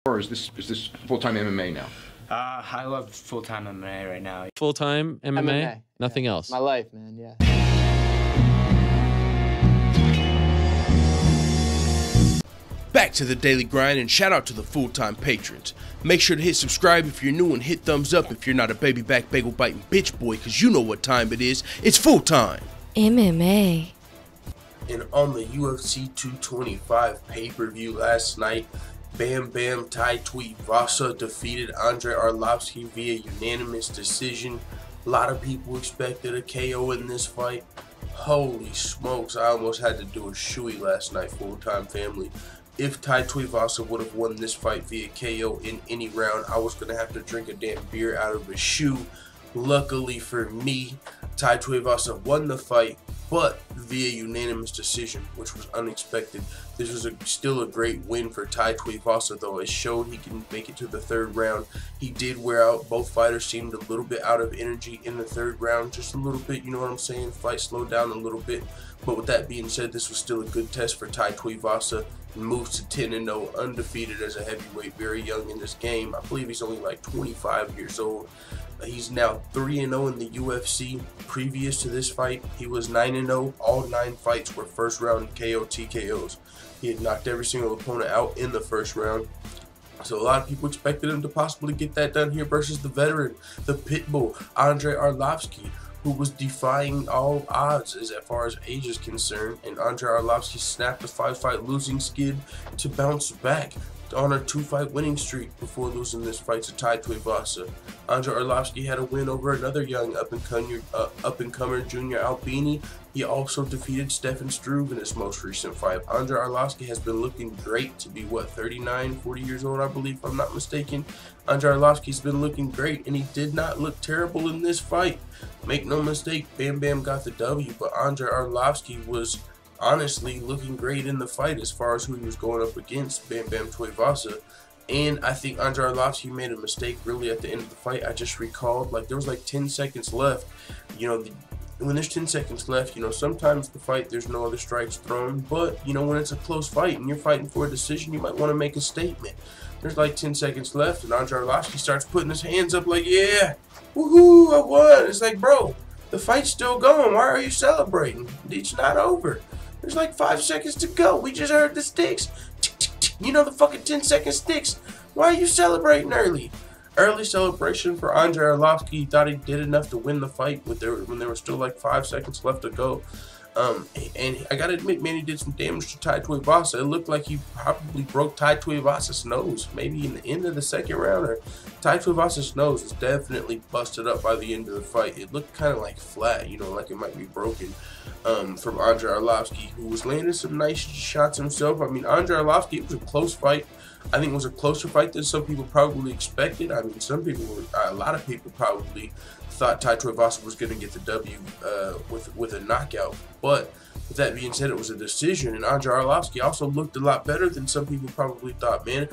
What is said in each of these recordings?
Or is this full-time MMA now? I love full-time MMA right now. Full-time MMA? MMA. Nothing Yeah. else? My life, man, yeah. Back to the daily grind, and shout out to the full-time patrons. Make sure to hit subscribe if you're new and hit thumbs up if you're not a baby back bagel biting bitch boy, because you know what time it is. It's full-time MMA. And on the UFC 225 pay-per-view last night, Bam Bam Tai Tuivasa defeated Andrei Arlovski via unanimous decision. A lot of people expected a KO in this fight. Holy smokes, I almost had to do a shoey last night, full-time family. If Tai Tuivasa would have won this fight via KO in any round, I was going to have to drink a damn beer out of a shoe. Luckily for me, Tai Tuivasa won the fight, but via unanimous decision, which was unexpected. This was still a great win for Tai Tuivasa, though. It showed he can make it to the third round. He did wear out. Both fighters seemed a little bit out of energy in the third round, just a little bit, you know what I'm saying? Fight slowed down a little bit. But with that being said, this was still a good test for Tai Tuivasa, and moves to 10-0, undefeated as a heavyweight, very young in this game. I believe he's only like 25 years old. He's now 3-0 in the UFC. Previous to this fight, he was 9-0. All 9 fights were first round KO TKOs. He had knocked every single opponent out in the first round. So a lot of people expected him to possibly get that done here versus the veteran, the pitbull, Andrei Arlovski, who was defying all odds as far as age is concerned. And Andrei Arlovski snapped a 5-fight losing skid to bounce back on a 2-fight winning streak before losing this fight to Tai Tuivasa. Andrei Arlovski had a win over another young up-and-comer Junior Albini. He also defeated Stefan Struve in his most recent fight. Andrei Arlovski has been looking great to be, what, 39, 40 years old, I believe, if I'm not mistaken. Andrei Arlovski's been looking great, and he did not look terrible in this fight. Make no mistake, Bam Bam got the W, but Andrei Arlovski was honestly looking great in the fight as far as who he was going up against, Bam Bam Tuivasa. And I think Andrei Arlovski made a mistake really at the end of the fight. I just recalled, like, there was like 10 seconds left. You know, when there's 10 seconds left, you know, sometimes the fight there's no other strikes thrown, but you know, when it's a close fight and you're fighting for a decision, you might want to make a statement. There's like 10 seconds left, and Andrei Arlovski starts putting his hands up like, yeah, woohoo, I won. It's like, bro, the fight's still going. Why are you celebrating? It's not over. There's like 5 seconds to go. We just heard the sticks. You know, the fucking 10-second sticks. Why are you celebrating early? Early celebration for Andrei Arlovski. He thought he did enough to win the fight when there were still like 5 seconds left to go. And I gotta admit, man, he did some damage to Tai Tuivasa. It looked like he probably broke Tai Tuivasa's nose, maybe in the end of the second round. Or Tai Tuivasa's nose was definitely busted up by the end of the fight. It looked kind of like flat, you know, like it might be broken. From Andrei Arlovski, who was landing some nice shots himself. I mean, Andrei Arlovski, it was a close fight. I think it was a closer fight than some people probably expected. I mean, a lot of people probably thought Tai Tuivasa was going to get the W with a knockout. But with that being said, it was a decision, and Andrei Arlovski also looked a lot better than some people probably thought. Man,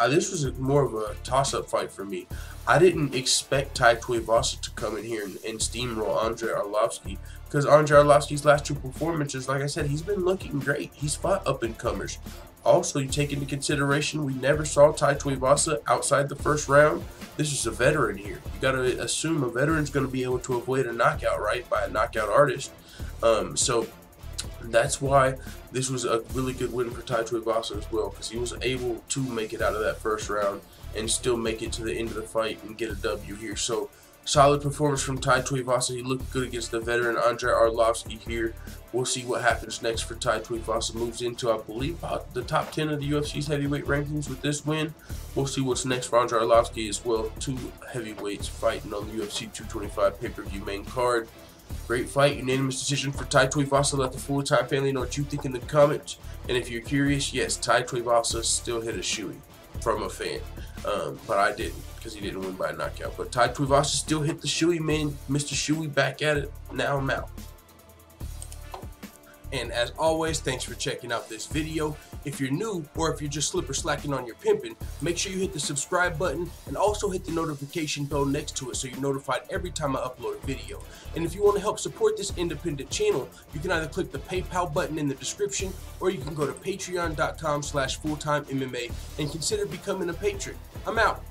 this was more of a toss-up fight for me. I didn't expect Tai Tuivasa to come in here and steamroll Andrei Arlovski, because Andrei Arlovski's last 2 performances, like I said, he's been looking great. He's fought up-and-comers. Also, you take into consideration, we never saw Tai Tuivasa outside the first round. This is a veteran here. You got to assume a veteran's going to be able to avoid a knockout, right, by a knockout artist. So that's why this was a really good win for Tai Tuivasa as well, because he was able to make it out of that first round and still make it to the end of the fight and get a W here. So solid performance from Tai Tuivasa. He looked good against the veteran Andrei Arlovski here. We'll see what happens next for Tai Tuivasa. Moves into, I believe, about the top 10 of the UFC's heavyweight rankings with this win. We'll see what's next for Andrei Arlovski as well. 2 heavyweights fighting on the UFC 225 pay-per-view main card. Great fight, unanimous decision for Tai Tuivasa. Let the full-time family know what you think in the comments. And if you're curious, yes, Tai Tuivasa still hit a shoey from a fan. But I didn't, because he didn't win by a knockout. But Tai Tuivasa still hit the shoey, man. Mr. Shoey back at it. Now I'm out. And as always, thanks for checking out this video. If you're new, or if you're just slipper slacking on your pimping, make sure you hit the subscribe button and also hit the notification bell next to it so you're notified every time I upload a video. And if you want to help support this independent channel, you can either click the PayPal button in the description, or you can go to patreon.com/fulltimemma and consider becoming a patron. I'm out.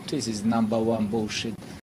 This is #1 bullshit.